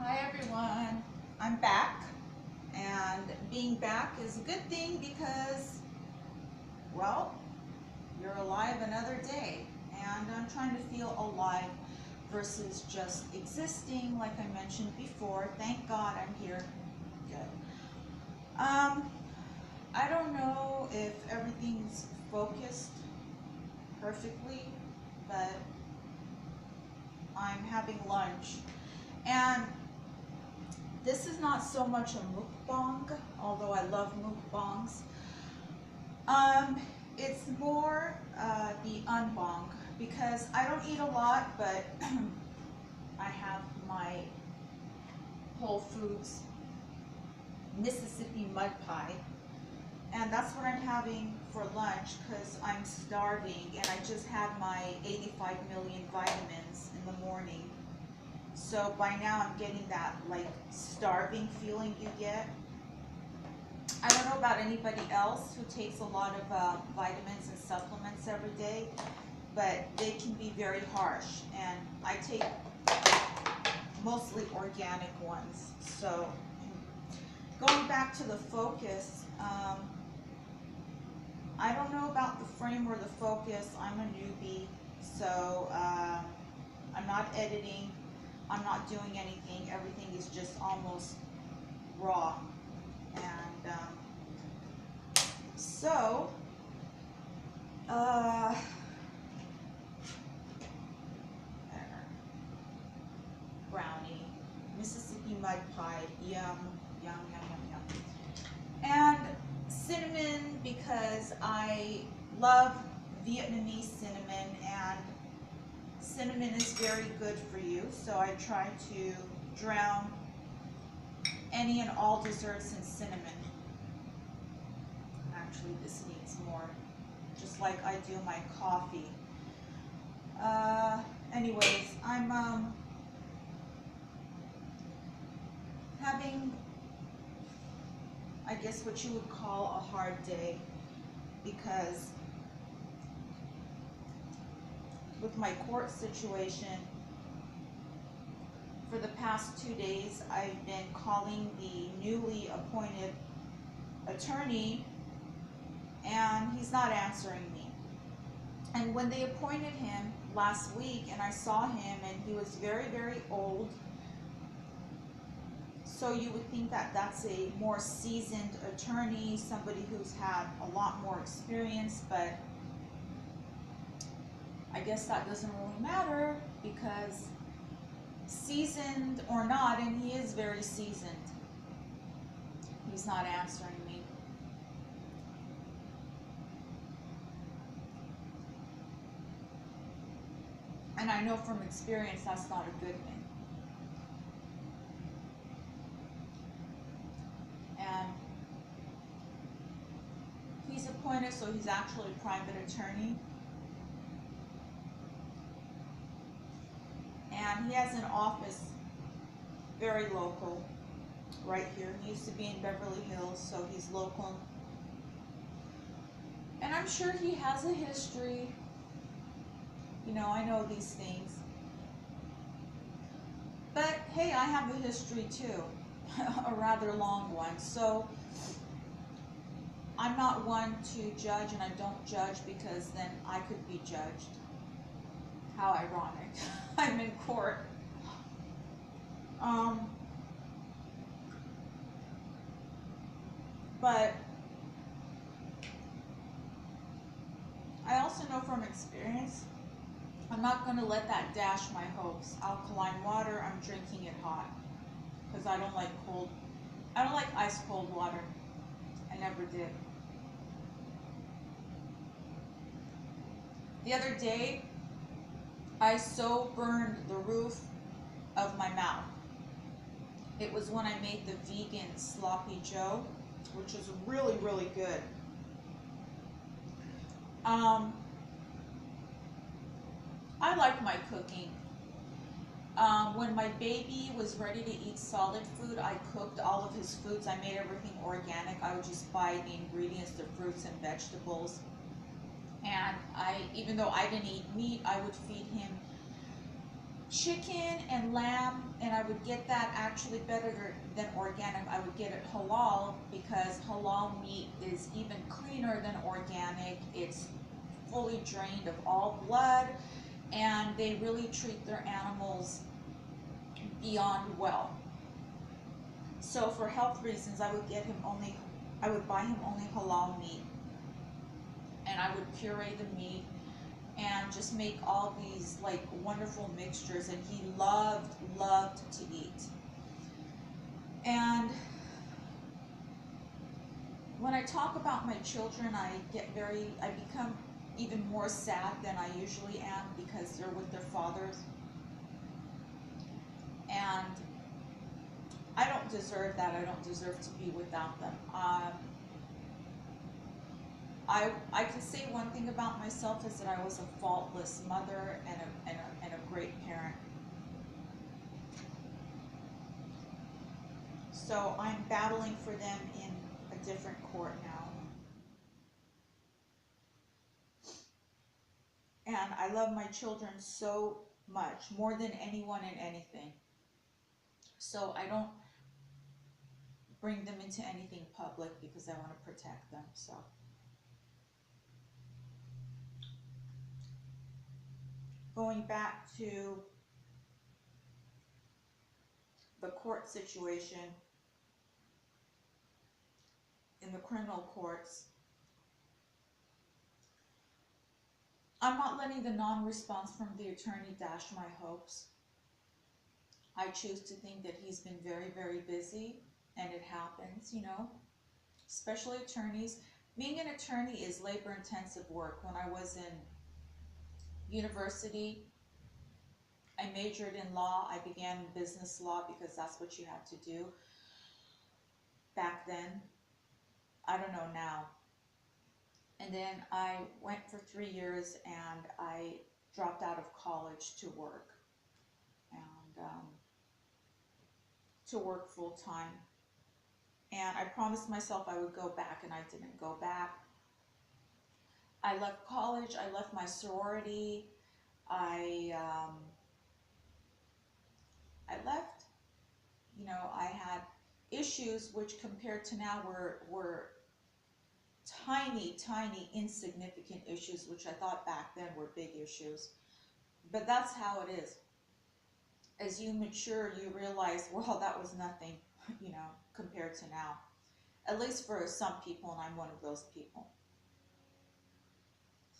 Hi everyone, I'm back, and being back is a good thing because, well, you're alive another day, and I'm trying to feel alive versus just existing like I mentioned before. Thank God I'm here. Good. I don't know if everything's focused perfectly, but I'm having lunch, and this is not so much a mukbang, although I love mukbangs. It's more the unbang, because I don't eat a lot, but I have my Whole Foods Mississippi mud pie, and that's what I'm having for lunch because I'm starving, and I just had my 85 million vitamins in the morning. So by now I'm getting that like starving feeling you get. I don't know about anybody else who takes a lot of vitamins and supplements every day, but they can be very harsh, and I take mostly organic ones. So going back to the focus, I don't know about the frame or the focus. I'm a newbie, so I'm not editing, I'm not doing anything. Everything is just almost raw. And so, brownie, Mississippi mud pie, yum, yum, yum, yum, yum. And cinnamon, because I love Vietnamese cinnamon, and cinnamon is very good for you, so I try to drown any and all desserts in cinnamon. Actually, this needs more, just like I do my coffee. Anyways, I'm having, I guess, what you would call a hard day, because with my court situation, for the past 2 days, I've been calling the newly appointed attorney, and he's not answering me. And when they appointed him last week, and I saw him, and he was very, very old, so you would think that that's a more seasoned attorney, somebody who's had a lot more experience, but I guess that doesn't really matter, because seasoned or not, and he is very seasoned, he's not answering me. And I know from experience that's not a good thing. And he's appointed, so he's actually a private attorney. And he has an office very local, right here. He used to be in Beverly Hills, so he's local. And I'm sure he has a history. You know, I know these things. But hey, I have a history too, a rather long one. So I'm not one to judge, and I don't judge because then I could be judged. How ironic. I'm in court. But I also know from experience, I'm not going to let that dash my hopes. Alkaline water, I'm drinking it hot, because I don't like ice cold water. I never did. The other day, I so burned the roof of my mouth. It was when I made the vegan sloppy joe, which is really, really good. I like my cooking. When my baby was ready to eat solid food, I cooked all of his foods. I made everything organic. I would just buy the ingredients, the fruits and vegetables. And even though I didn't eat meat, I would feed him chicken and lamb, and I would get that actually better than organic. I would get it halal because halal meat is even cleaner than organic. It's fully drained of all blood, and they really treat their animals beyond well. So for health reasons, I would buy him only halal meat, and I would puree the meat and just make all these like wonderful mixtures, and he loved to eat. And when I talk about my children, I become even more sad than I usually am because they're with their fathers, and I don't deserve that. I don't deserve to be without them. I can say one thing about myself is that I was a faultless mother and a great parent. So I'm battling for them in a different court now. And I love my children so much, more than anyone and anything. So I don't bring them into anything public because I want to protect them. So going back to the court situation in the criminal courts, I'm not letting the non-response from the attorney dash my hopes. I choose to think that he's been very, very busy, and it happens, you know, especially attorneys. Being an attorney is labor-intensive work. When I was in university, I majored in law. I began in business law because that's what you had to do back then. I don't know now. And then I went for 3 years and I dropped out of college to work, and to work full time. And I promised myself I would go back, and I didn't go back. I left college, I left my sorority, I left, you know, I had issues which compared to now were tiny, tiny, insignificant issues, which I thought back then were big issues. But that's how it is. As you mature, you realize, well, that was nothing, you know, compared to now. At least for some people, and I'm one of those people.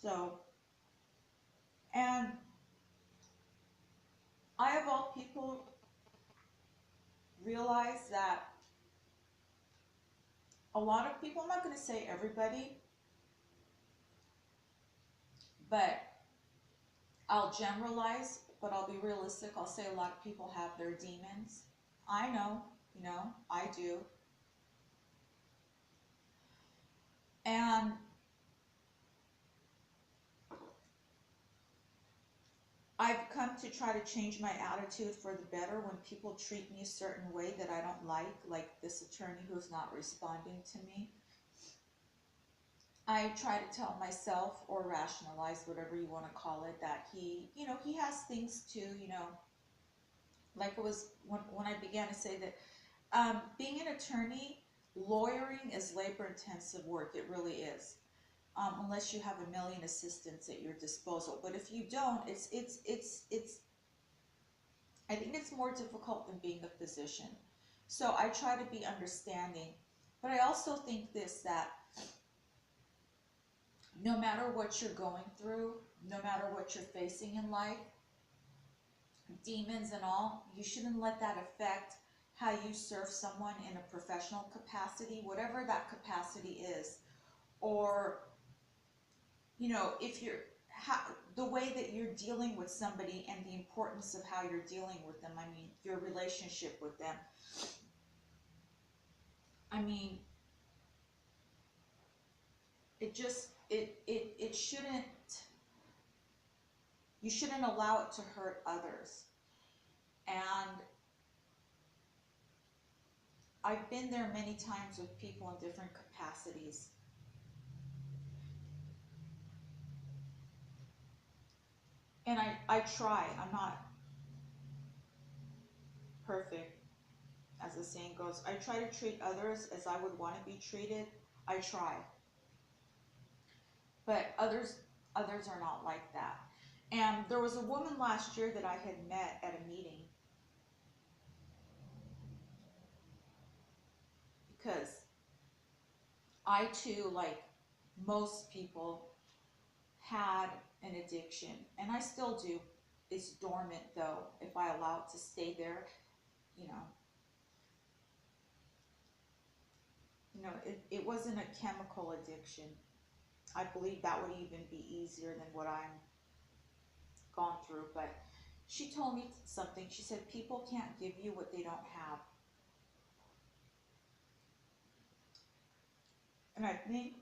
So, and I, of all people, realize that a lot of people, I'm not going to say everybody, but I'll generalize, but I'll be realistic. I'll say a lot of people have their demons. I know, you know, I do. And I've come to try to change my attitude for the better when people treat me a certain way that I don't like this attorney who's not responding to me. I try to tell myself, or rationalize, whatever you want to call it, that he, you know, he has things to, you know, like it was when I began to say that being an attorney, lawyering is labor-intensive work. It really is. Unless you have a million assistants at your disposal. But if you don't, I think it's more difficult than being a physician. So I try to be understanding. But I also think this, that no matter what you're going through, no matter what you're facing in life, demons and all, you shouldn't let that affect how you serve someone in a professional capacity, whatever that capacity is. Or, you know, if you're, the way that you're dealing with somebody and the importance of how you're dealing with them, I mean, your relationship with them. I mean, it shouldn't, you shouldn't allow it to hurt others. And I've been there many times with people in different capacities. And I try, I'm not, perfect, as the saying goes. I try to treat others as I would want to be treated. I try. But others are not like that. And there was a woman last year that I had met at a meeting, because I too, like most people, had an addiction, and I still do. It's dormant though, if I allow it to stay there, you know. It wasn't a chemical addiction. I believe that would even be easier than what I'm gone through. But she told me something. She said, people can't give you what they don't have. And I think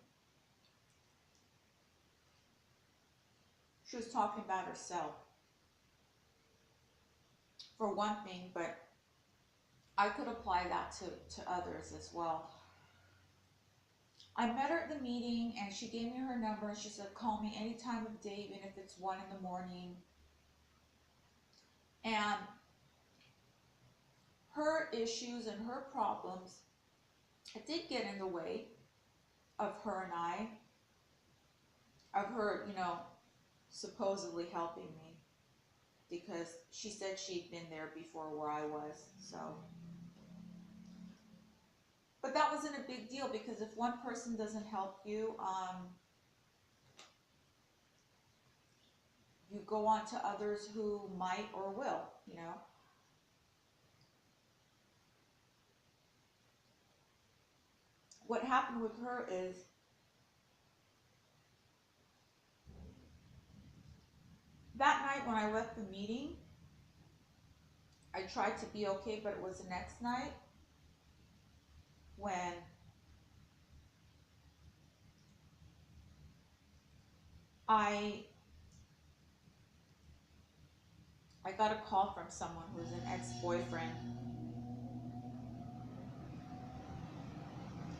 she was talking about herself, for one thing, but I could apply that to others as well. I met her at the meeting, and she gave me her number, and she said, call me any time of day, even if it's 1 in the morning. And her issues and her problems, it did get in the way of her and I, of her, supposedly helping me, because she said she'd been there before where I was, so. But that wasn't a big deal, because if one person doesn't help you, you go on to others who might or will, What happened with her is, that night when I left the meeting, I tried to be okay, but it was the next night when I got a call from someone who's an ex-boyfriend.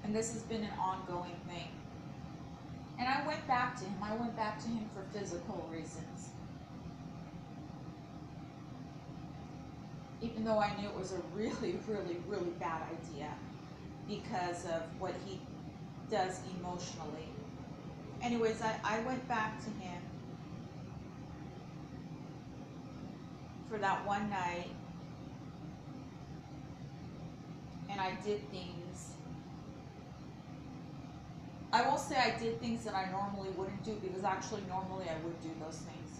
And this has been an ongoing thing. And I went back to him. I went back to him for physical reasons. Even though I knew it was a really, really, really bad idea because of what he does emotionally. Anyways, I went back to him for that one night, and I did things. I won't say I did things that I normally wouldn't do, because actually normally I would do those things.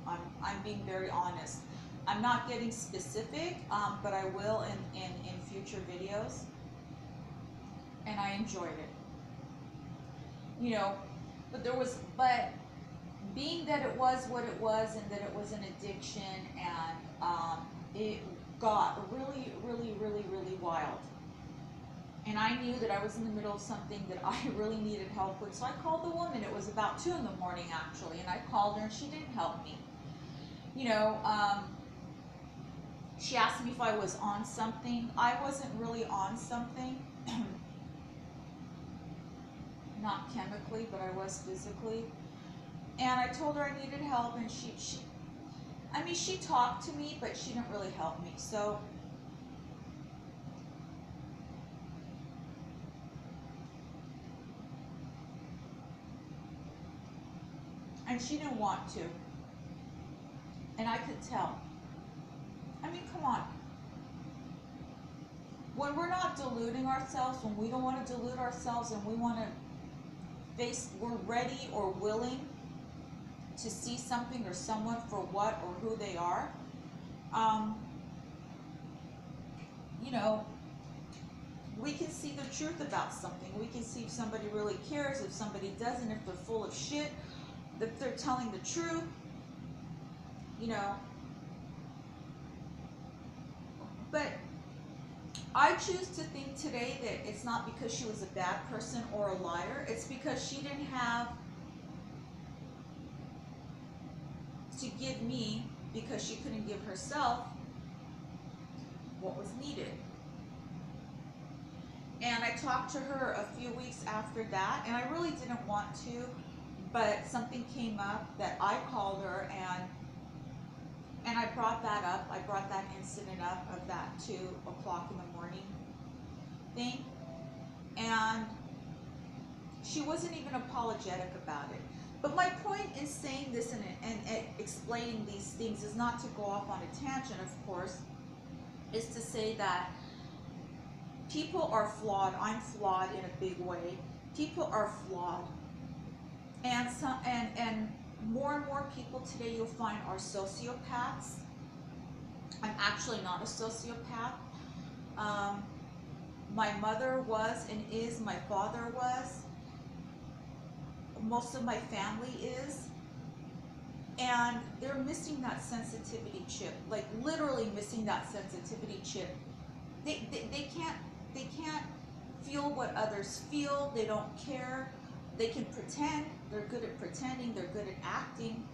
I'm being very honest. I'm not getting specific, but I will in future videos. And I enjoyed it. But being that it was what it was, and that it was an addiction, and it got really, really, really, really wild. And I knew that I was in the middle of something that I really needed help with. So I called the woman. It was about 2 in the morning, actually. And I called her, and she didn't help me. She asked me if I was on something. I wasn't really on something. Not chemically, but I was physically. And I told her I needed help, and she talked to me, but she didn't really help me. So and she didn't want to. And I could tell. I mean, come on. When we're not deluding ourselves, when we don't want to delude ourselves, and we want to we're ready or willing to see something or someone for what or who they are, we can see the truth about something. We can see if somebody really cares, if somebody doesn't, if they're full of shit, if they're telling the truth, But I choose to think today that it's not because she was a bad person or a liar. It's because she didn't have to give me, because she couldn't give herself what was needed. And I talked to her a few weeks after that, and I really didn't want to, but something came up that I called her, and And I brought that up. I brought that incident up of that 2 o'clock in the morning thing. And she wasn't even apologetic about it. But my point in saying this and explaining these things is not to go off on a tangent, of course, is to say that people are flawed. I'm flawed in a big way. People are flawed. And more and more people today you'll find are sociopaths. I'm actually not a sociopath. My mother was and is, my father was, most of my family is, and they're missing that sensitivity chip, like literally missing that sensitivity chip. They can't feel what others feel. They don't care. They can pretend. They're good at pretending. They're good at acting.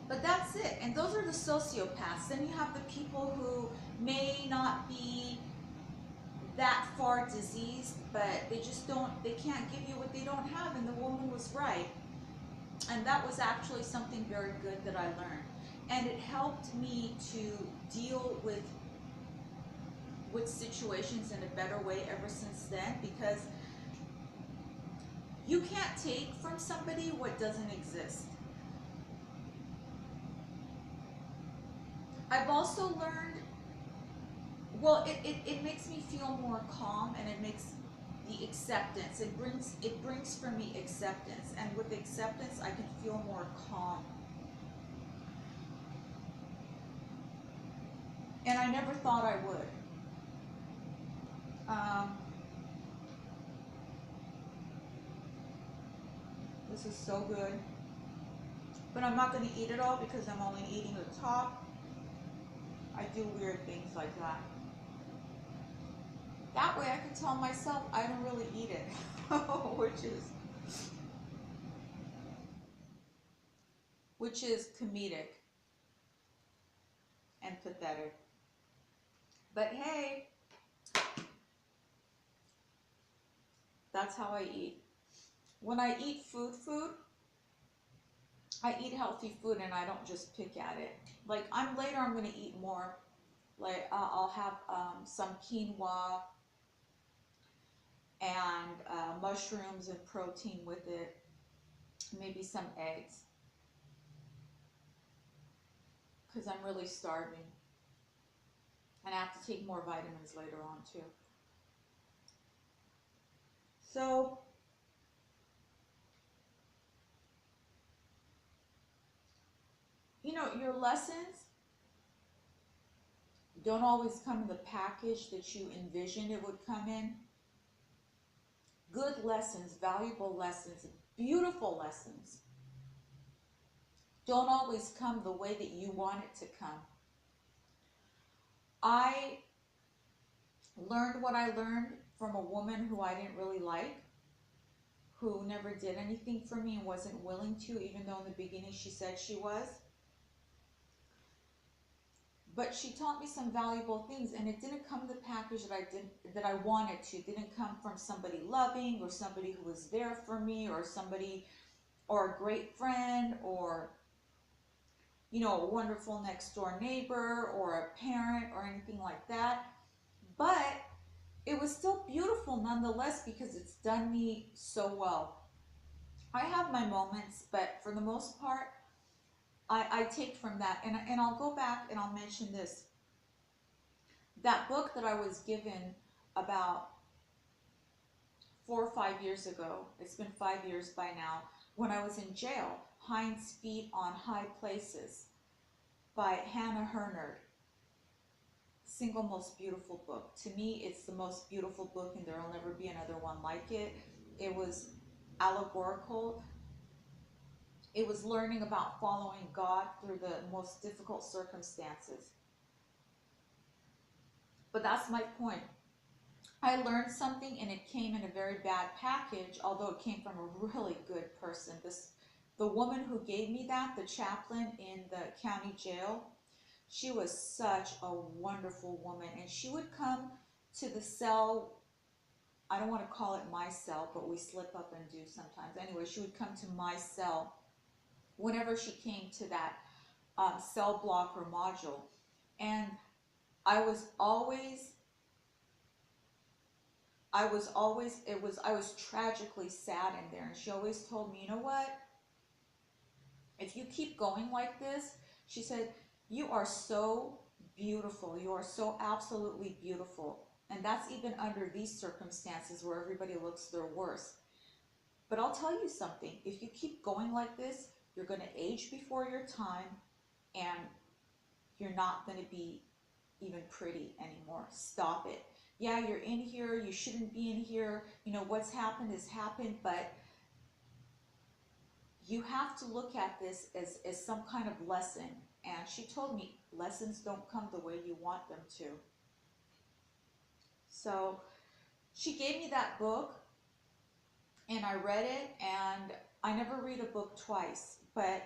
But that's it. And those are the sociopaths. Then you have the people who may not be that far diseased, but they can't give you what they don't have. And the woman was right. And that was actually something very good that I learned. And it helped me to deal with situations in a better way ever since then, because you can't take from somebody what doesn't exist. I've also learned, well, it makes me feel more calm, and it makes the acceptance, it brings for me acceptance, and with acceptance I can feel more calm. And I never thought I would. This is so good. But I'm not going to eat it all because I'm only eating the top. I do weird things like that. That way I can tell myself I don't really eat it, which is comedic and pathetic. But hey, that's how I eat. When I eat food, I eat healthy food, and I don't just pick at it. Like later I'm going to eat more. Like I'll have some quinoa and mushrooms and protein with it. Maybe some eggs. Because I'm really starving. And I have to take more vitamins later on too. So, you know, your lessons don't always come in the package that you envisioned it would come in. Good lessons, valuable lessons, beautiful lessons don't always come the way that you want it to come. I learned what I learned from a woman who I didn't really like, who never did anything for me and wasn't willing to, even though in the beginning she said she was. But she taught me some valuable things, and it didn't come in the package that I wanted to. It didn't come from somebody loving, or somebody who was there for me, or somebody, or a great friend, or, you know, a wonderful next door neighbor, or a parent, or anything like that. But it was still beautiful nonetheless, because it's done me so well. I have my moments, but for the most part, I take from that. And I'll go back and I'll mention this. That book that I was given about 4 or 5 years ago, it's been 5 years by now, when I was in jail, Hind's Feet on High Places by Hannah Hurnard. Single most beautiful book. To me, it's the most beautiful book, and there will never be another one like it. It was allegorical. It was learning about following God through the most difficult circumstances. But that's my point. I learned something, and it came in a very bad package, although it came from a really good person. The woman who gave me that, the chaplain in the county jail, she was such a wonderful woman, and she would come to the cell. I don't want to call it my cell, but we slip up and do sometimes. Anyway, she would come to my cell whenever she came to that cell block or module. And I was always, I was tragically sad in there. And she always told me, you know what? If you keep going like this, she said, you are so beautiful. You are so absolutely beautiful. And that's even under these circumstances where everybody looks their worst. But I'll tell you something, if you keep going like this, you're going to age before your time, and you're not going to be even pretty anymore. Stop it. Yeah, you're in here, you shouldn't be in here. You know, what's happened has happened, but you have to look at this as some kind of lesson. And she told me, lessons don't come the way you want them to. So she gave me that book, and I read it, and I never read a book twice, but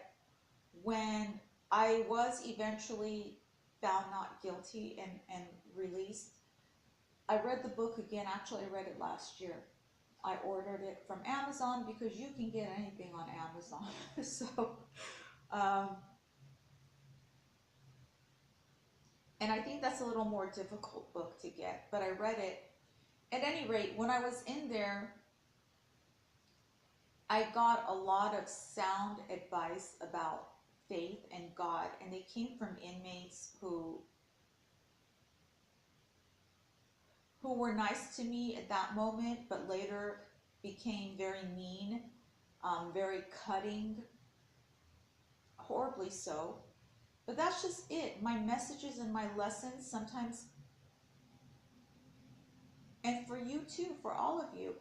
when I was eventually found not guilty and released, I read the book again. Actually, I read it last year. I ordered it from Amazon because you can get anything on Amazon. So, um, and I think that's a little more difficult book to get, but I read it. At any rate, when I was in there, I got a lot of sound advice about faith and God, and they came from inmates who were nice to me at that moment, but later became very mean, very cutting, horribly so. But that's just it. My messages and my lessons sometimes, and for you too, for all of you,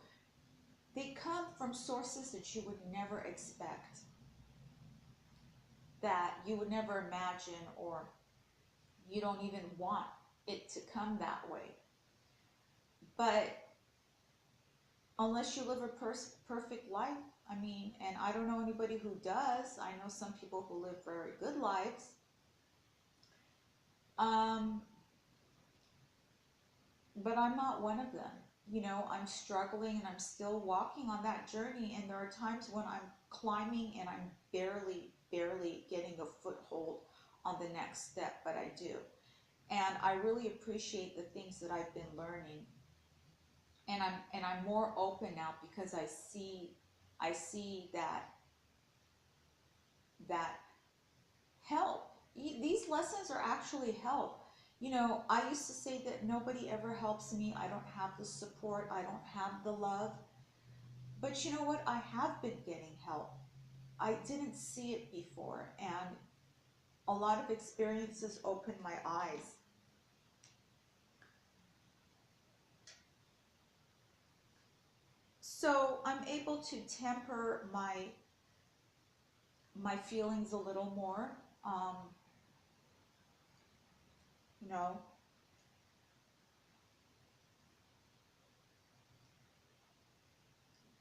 they come from sources that you would never expect, that you would never imagine, or you don't even want it to come that way. But unless you live a perfect life, I mean, and I don't know anybody who does. I know some people who live very good lives. Um, but I'm not one of them. You know, I'm struggling and I'm still walking on that journey. And there are times when I'm climbing and I'm barely getting a foothold on the next step, but I do. And I really appreciate the things that I've been learning. And I'm more open now because I see that help. These lessons are actually help. You know, I used to say that nobody ever helps me. I don't have the support. I don't have the love. But you know what? I have been getting help. I didn't see it before. And a lot of experiences opened my eyes. So I'm able to temper my feelings a little more. Um, you know,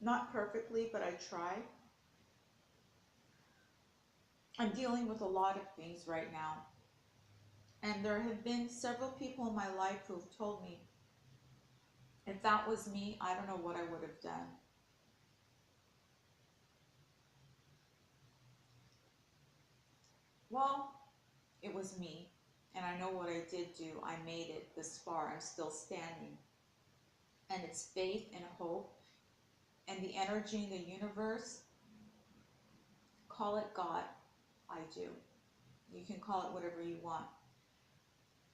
not perfectly, but I try. I'm dealing with a lot of things right now. And there have been several people in my life who've told me, if that was me, I don't know what I would have done. Well, it was me, and I know what I did do. I made it this far. I'm still standing. And it's faith and hope and the energy in the universe. Call it God. I do. You can call it whatever you want.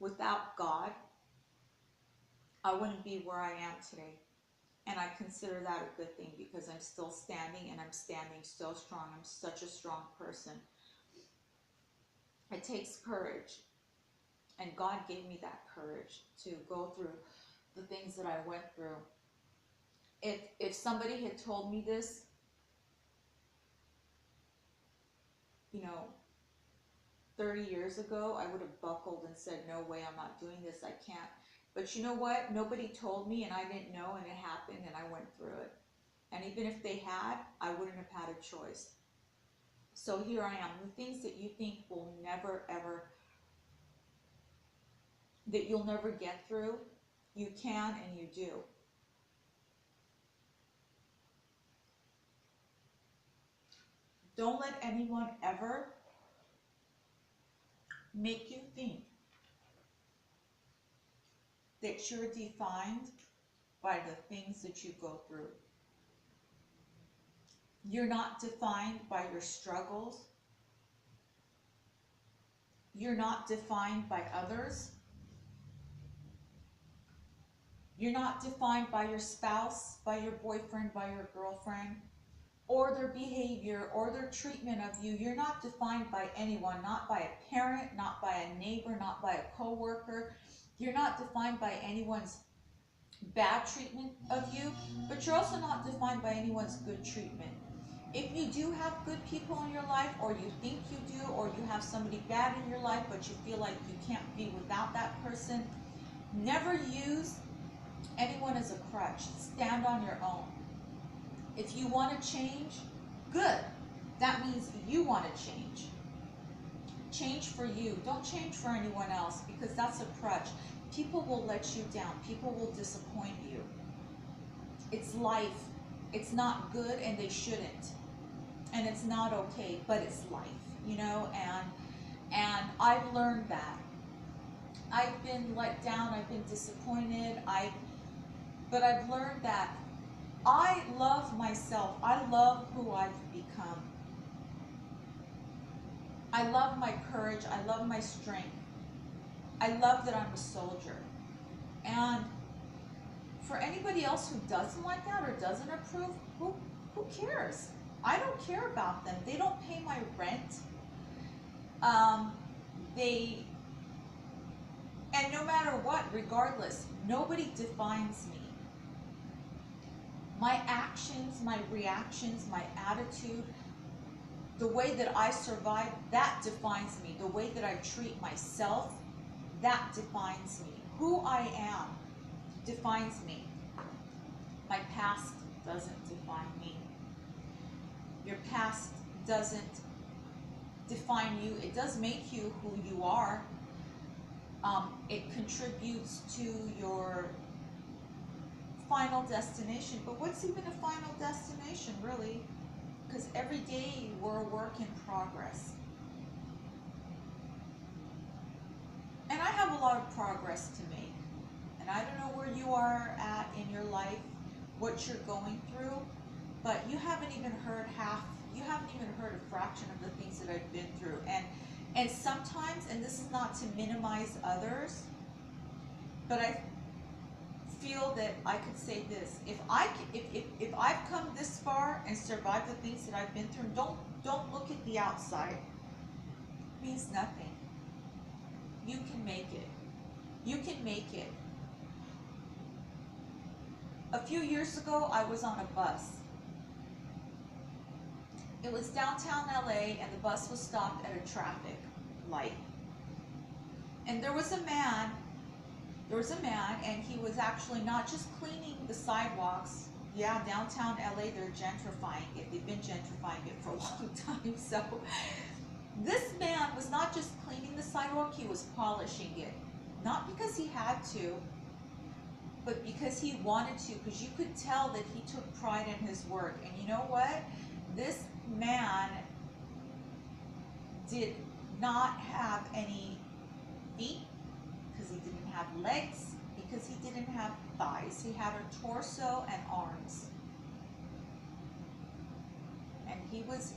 Without God, I wouldn't be where I am today. And I consider that a good thing because I'm still standing, and I'm standing so strong. I'm such a strong person. It takes courage. And God gave me that courage to go through the things that I went through. If somebody had told me this, you know, 30 years ago, I would have buckled and said, no way, I'm not doing this, I can't. But you know what? Nobody told me, and I didn't know, and it happened, and I went through it. And even if they had, I wouldn't have had a choice. So here I am. The things that you think will never, ever, that you'll never get through, you can and you do. Don't let anyone ever make you think that you're defined by the things that you go through. You're not defined by your struggles. You're not defined by others. You're not defined by your spouse, by your boyfriend, by your girlfriend, or their behavior, or their treatment of you. You're not defined by anyone, not by a parent, not by a neighbor, not by a coworker. You're not defined by anyone's bad treatment of you, but you're also not defined by anyone's good treatment. If you do have good people in your life, or you think you do, or you have somebody bad in your life, but you feel like you can't be without that person, never use anyone as a crutch. Stand on your own. If you want to change, good. That means you want to change. Change for you. Don't change for anyone else, because that's a crutch. People will let you down. People will disappoint you. It's life. It's not good, and they shouldn't. And it's not okay, but it's life, you know, and I've learned that. I've been let down, I've been disappointed, but I've learned that I love myself. I love who I've become. I love my courage. I love my strength. I love that I'm a soldier. And for anybody else who doesn't like that or doesn't approve, who cares? I don't care about them. They don't pay my rent. And no matter what, regardless, nobody defines me. My actions, my reactions, my attitude, the way that I survive, that defines me. The way that I treat myself, that defines me. Who I am defines me. My past doesn't define me. Your past doesn't define you. It does make you who you are. It contributes to your final destination. But what's even a final destination, really? Because every day we're a work in progress. And I have a lot of progress to make. And I don't know where you are at in your life, what you're going through, but you haven't even heard a fraction of the things that I've been through. And sometimes, and this is not to minimize others, but I feel that I could say this: if I've come this far and survived the things that I've been through, don't look at the outside. It means nothing. You can make it. You can make it. A few years ago, I was on a bus. It was downtown LA, and the bus was stopped at a traffic light. And there was a man, and he was actually not just cleaning the sidewalks. Yeah, downtown LA, they're gentrifying it. They've been gentrifying it for a long time. So this man was not just cleaning the sidewalk, he was polishing it. Not because he had to, but because he wanted to, because you could tell that he took pride in his work. And you know what? This man did not have any feet, because he didn't have legs, because he didn't have thighs. He had a torso and arms. And he was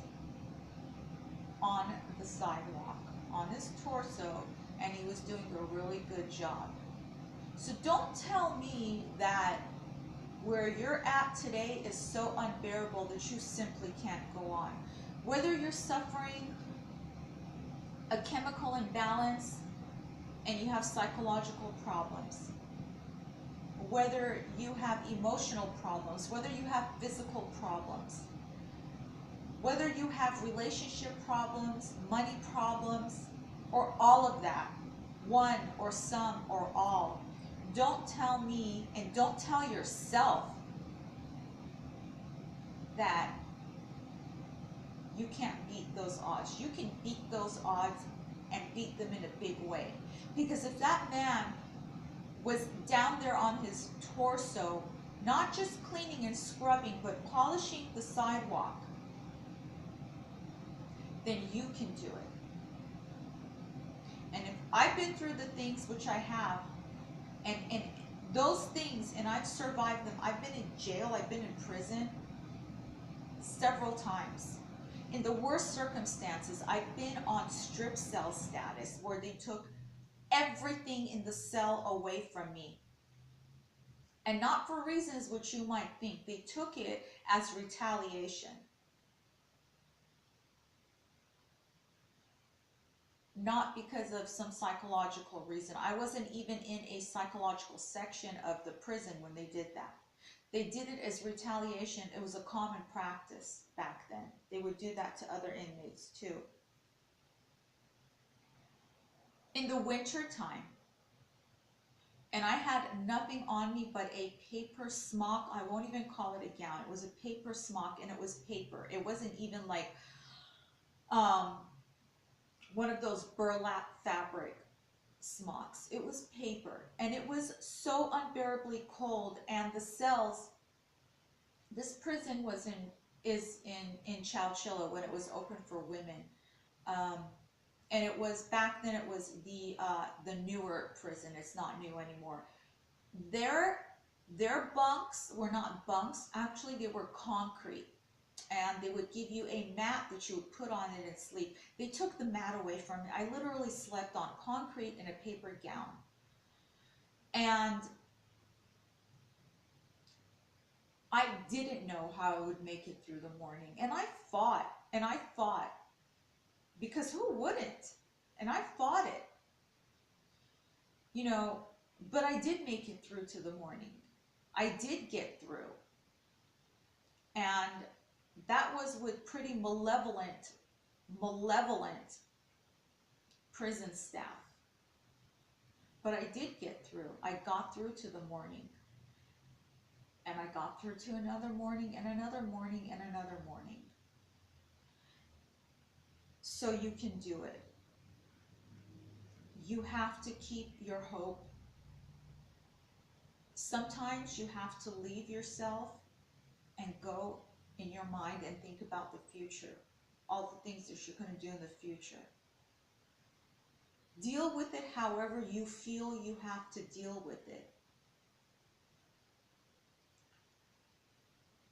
on the sidewalk, on his torso, and he was doing a really good job. So don't tell me that where you're at today is so unbearable that you simply can't go on. Whether you're suffering a chemical imbalance and you have psychological problems, whether you have emotional problems, whether you have physical problems, whether you have relationship problems, money problems, or all of that, one or some or all, don't tell me, and don't tell yourself, that you can't beat those odds. You can beat those odds and beat them in a big way. Because if that man was down there on his torso, not just cleaning and scrubbing, but polishing the sidewalk, then you can do it. I've been through the things which I have, and those things, and I've survived them. I've been in jail, I've been in prison several times. In the worst circumstances, I've been on strip cell status where they took everything in the cell away from me. And not for reasons which you might think. They took it as retaliation. Not because of some psychological reason. I wasn't even in a psychological section of the prison when they did that. They did it as retaliation. It was a common practice back then. They would do that to other inmates too. In the winter time, and I had nothing on me but a paper smock. I won't even call it a gown. It was a paper smock, and it was paper. It wasn't even like one of those burlap fabric smocks. It was paper, and it was so unbearably cold. And the cells, this prison is in Chowchilla when it was open for women. And it was, back then it was the newer prison. It's not new anymore. Their bunks were not bunks. Actually, they were concrete. And they would give you a mat that you would put on it and sleep. They took the mat away from me. I literally slept on concrete in a paper gown. And I didn't know how I would make it through the morning. And I fought, because who wouldn't? And I fought it, you know, but I did make it through to the morning. I did get through. And that was with pretty malevolent prison staff. But I did get through. I got through to the morning. And I got through to another morning and another morning and another morning. So you can do it. You have to keep your hope. Sometimes you have to leave yourself and go in your mind and think about the future. All the things that you're going to do in the future. Deal with it however you feel you have to deal with it.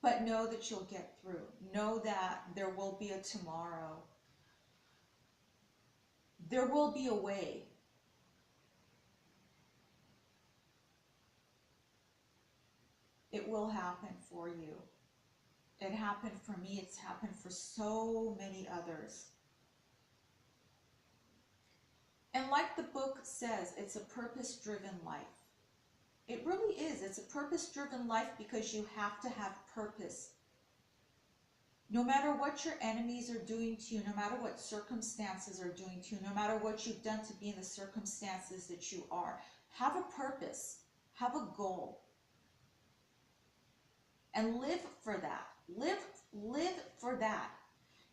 But know that you'll get through. Know that there will be a tomorrow. There will be a way. It will happen for you. It happened for me. It's happened for so many others. And like the book says, it's a purpose-driven life. It really is. It's a purpose-driven life because you have to have purpose. No matter what your enemies are doing to you, no matter what circumstances are doing to you, no matter what you've done to be in the circumstances that you are, have a purpose, have a goal, and live for that. Live for that.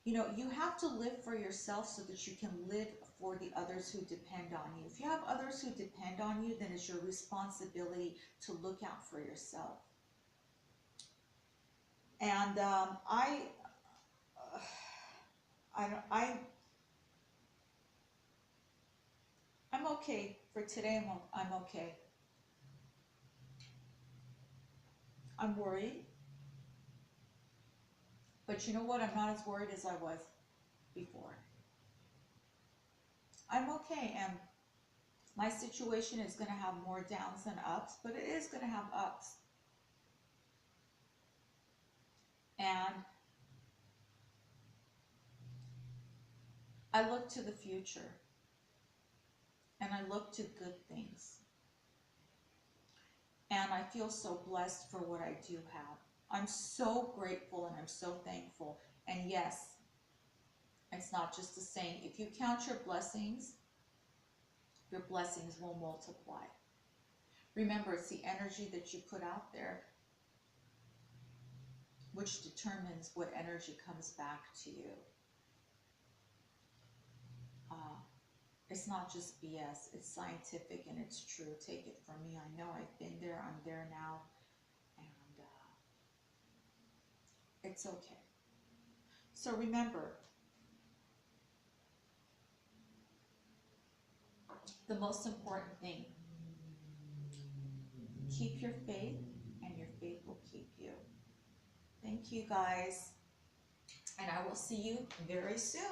You know, you have to live for yourself so that you can live for the others who depend on you. If you have others who depend on you, then it's your responsibility to look out for yourself. And I'm okay for today. I'm okay. I'm worried, but you know what? I'm not as worried as I was before. I'm okay, and my situation is going to have more downs than ups, but it is going to have ups. And I look to the future, and I look to good things. And I feel so blessed for what I do have. I'm so grateful and I'm so thankful. And yes, it's not just a saying. If you count your blessings will multiply. Remember, it's the energy that you put out there which determines what energy comes back to you. It's not just BS, it's scientific and it's true. Take it from me. I know I've been there, I'm there now, and it's okay. So remember, the most important thing. Keep your faith, and your faith will keep you. Thank you, guys. And I will see you very soon.